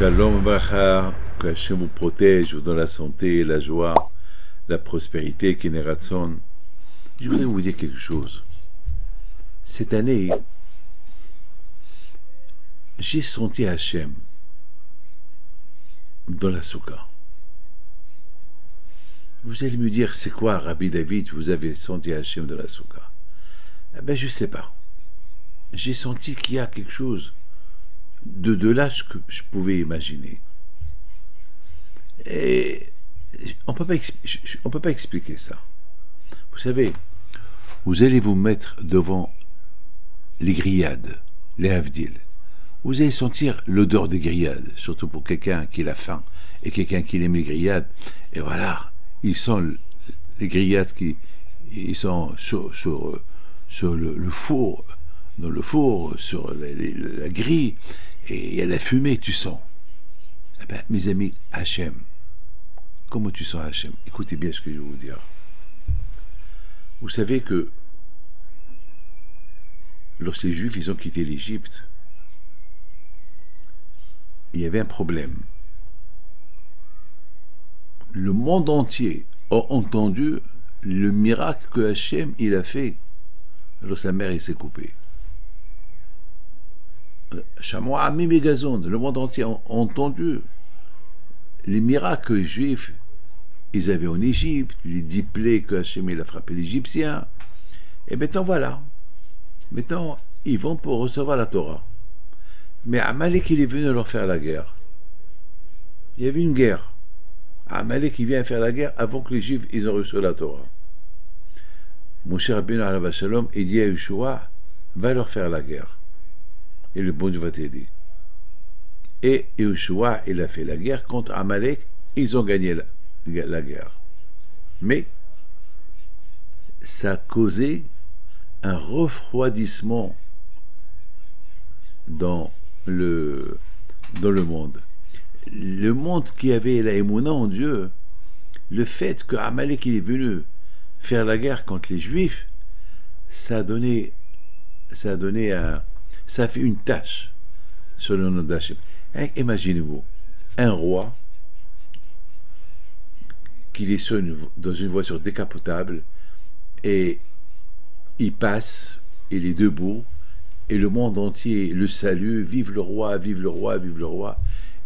Shalom Bracha, que Hachem vous protège, vous donne la santé, la joie, la prospérité, Keneratson. Je voudrais vous dire quelque chose. Cette année, j'ai senti Hachem dans la Souka. Vous allez me dire, c'est quoi, Rabbi David, vous avez senti Hachem dans la Souka? Eh ben, je sais pas. J'ai senti qu'il y a quelque chose de là que je pouvais imaginer. Et on peut pas expliquer ça. Vous savez, vous allez vous mettre devant les grillades, les havdil. Vous allez sentir l'odeur des grillades, surtout pour quelqu'un qui a faim et quelqu'un qui aime les grillades. Et voilà, il sent les grillades ils sont sur le four, dans le four, sur la grille, et il y a la fumée, tu sens. Eh bien, mes amis, Hachem, comment tu sens Hachem? Écoutez bien ce que je vais vous dire. Vous savez que lorsque les Juifs ils ont quitté l'Égypte, il y avait un problème. Le monde entier a entendu le miracle que Hachem il a fait lorsque la mer s'est coupée. Chamois, Mimi Gazon, le monde entier a entendu les miracles que les Juifs ils avaient en Égypte, les 10 plaies que Hachem il a frappé l'Égyptien. Et maintenant voilà. Maintenant, ils vont pour recevoir la Torah. Mais Amalek il est venu leur faire la guerre. Il y avait une guerre. Amalek il vient faire la guerre avant que les Juifs ils ont reçu la Torah. Mon cher Rabbeinu alav shalom, il dit à Yeshua, va leur faire la guerre. Et le bon Dieu va t'aider. Et Yeshua, il a fait la guerre contre Amalek, ils ont gagné la guerre. Mais ça a causé un refroidissement dans le monde. Le monde qui avait la émouna en Dieu, le fait que Amalek il est venu faire la guerre contre les Juifs, ça a fait une tache sur le nom d'Hachem. Imaginez-vous, un roi qui est dans une voiture décapotable et il passe, il est debout et le monde entier le salue, vive le roi, vive le roi, vive le roi.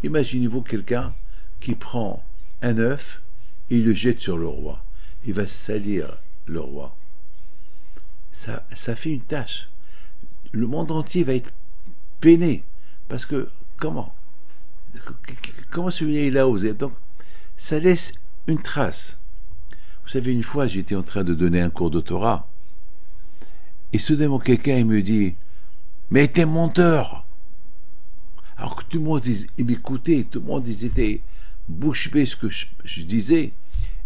Imaginez-vous quelqu'un qui prend un œuf et il le jette sur le roi. Il va salir le roi. Ça fait une tache. Le monde entier va être peiné. Parce que, comment celui-là il a osé? Donc, ça laisse une trace. Vous savez, une fois, j'étais en train de donner un cours de Torah. Et soudainement, quelqu'un il me dit, mais t'es menteur. Alors que tout le monde m'écoutait, tout le monde était bouche bée ce que je disais.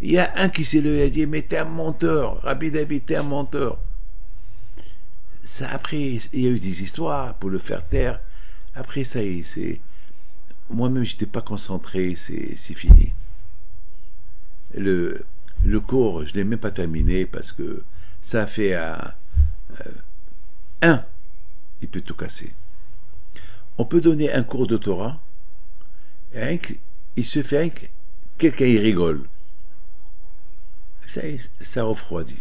Il y a un qui s'est levé et a dit, mais t'es un menteur, Rabbi David, t'es un menteur. Ça, après, il y a eu des histoires pour le faire taire. Après, ça y est, moi-même, j'étais pas concentré, c'est fini. Le cours, je l'ai même pas terminé parce que ça a fait il peut tout casser. On peut donner un cours de Torah, et il se fait quelqu'un il rigole. Ça refroidit.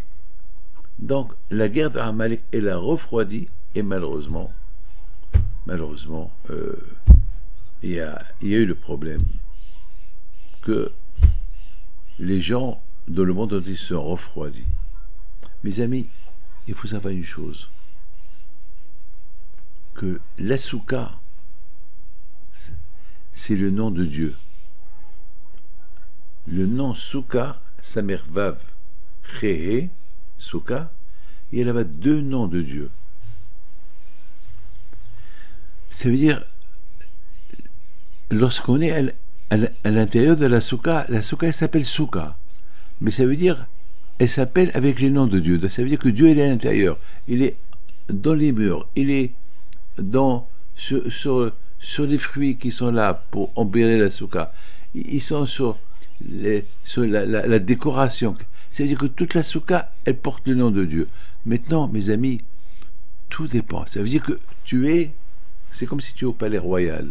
Donc la guerre de Amalek elle a refroidi et malheureusement il y a eu le problème que les gens dans le monde entier sont refroidis. Mes amis, il faut savoir une chose, que la Souka c'est le nom de Dieu. Le nom Souka, Samer Vav Rehe Souka, il y a là-bas 2 noms de Dieu. Ça veut dire, lorsqu'on est à l'intérieur de la Souka elle s'appelle Souka, mais ça veut dire elle s'appelle avec les noms de Dieu. Ça veut dire que Dieu il est à l'intérieur, il est dans les murs, il est sur les fruits qui sont là pour embellir la Souka, ils sont sur la décoration. Ça veut dire que toute la Souka elle porte le nom de Dieu. Maintenant mes amis, tout dépend. Ça veut dire que c'est comme si tu es au palais royal.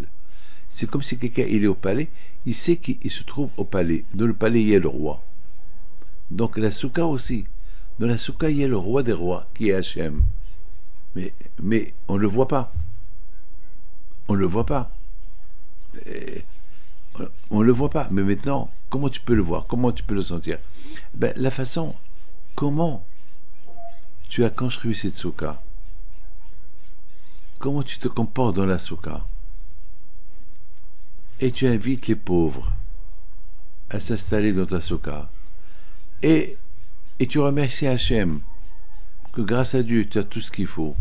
C'est comme si quelqu'un il est au palais, il sait qu'il se trouve au palais. Dans le palais, il y a le roi. Donc la soukha aussi. Dans la soukha, il y a le roi des rois, qui est Hachem. Mais on ne le voit pas. On ne le voit pas. On ne le voit pas. Mais maintenant, comment tu peux le voir? Comment tu peux le sentir? Ben, la façon, comment tu as construit cette soukha? Comment tu te comportes dans la soukha? Et tu invites les pauvres à s'installer dans ta soukha. Et tu remercies Hachem que grâce à Dieu tu as tout ce qu'il faut,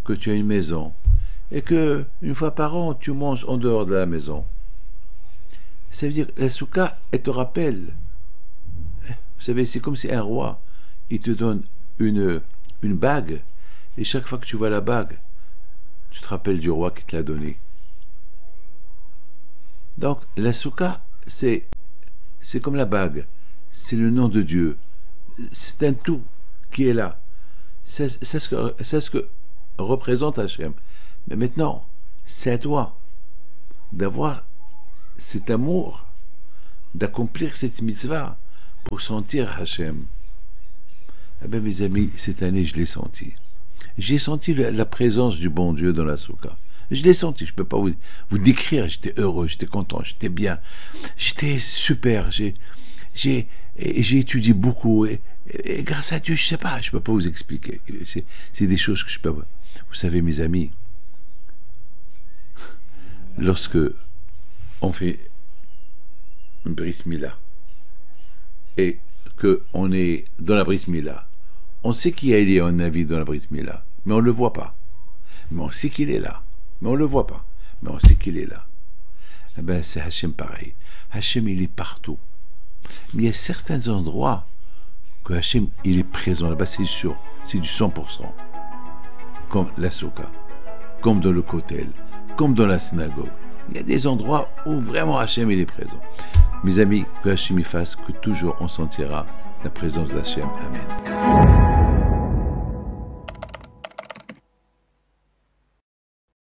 que tu as une maison, et que une fois par an tu manges en dehors de la maison. Ça veut dire, la soukha, elle te rappelle. Vous savez, c'est comme si un roi, il te donne une bague, et chaque fois que tu vois la bague, tu te rappelles du roi qui te l'a donnée. Donc, la soukha, c'est comme la bague, c'est le nom de Dieu, c'est un tout qui est là. C'est ce que représente Hachem. Mais maintenant, c'est à toi d'avoir cet amour, d'accomplir cette mitzvah pour sentir Hachem. Eh bien, mes amis, cette année, je l'ai senti. J'ai senti la présence du bon Dieu dans la soukha. Je l'ai senti, je ne peux pas vous décrire. J'étais heureux, j'étais content, j'étais bien, j'étais super. J'ai étudié beaucoup et grâce à Dieu, je ne sais pas, je ne peux pas vous expliquer. C'est des choses que je peux pas. Vous savez, mes amis, lorsque on fait une bris milah et qu'on est dans la bris milah, on sait qu'il y a un avis dans la bris milah, mais on ne le voit pas. Mais on sait qu'il est là, mais on ne le voit pas. Mais on sait qu'il est là. Eh bien, c'est Hachem pareil. Hachem, il est partout. Mais il y a certains endroits que Hachem, il est présent. Là-bas, c'est sûr, c'est du 100%. Comme la soukha, comme dans le kotel, comme dans la synagogue. Il y a des endroits où vraiment Hachem, il est présent. Mes amis, que Hachem y fasse que toujours on sentira la présence d'Hachem. Amen.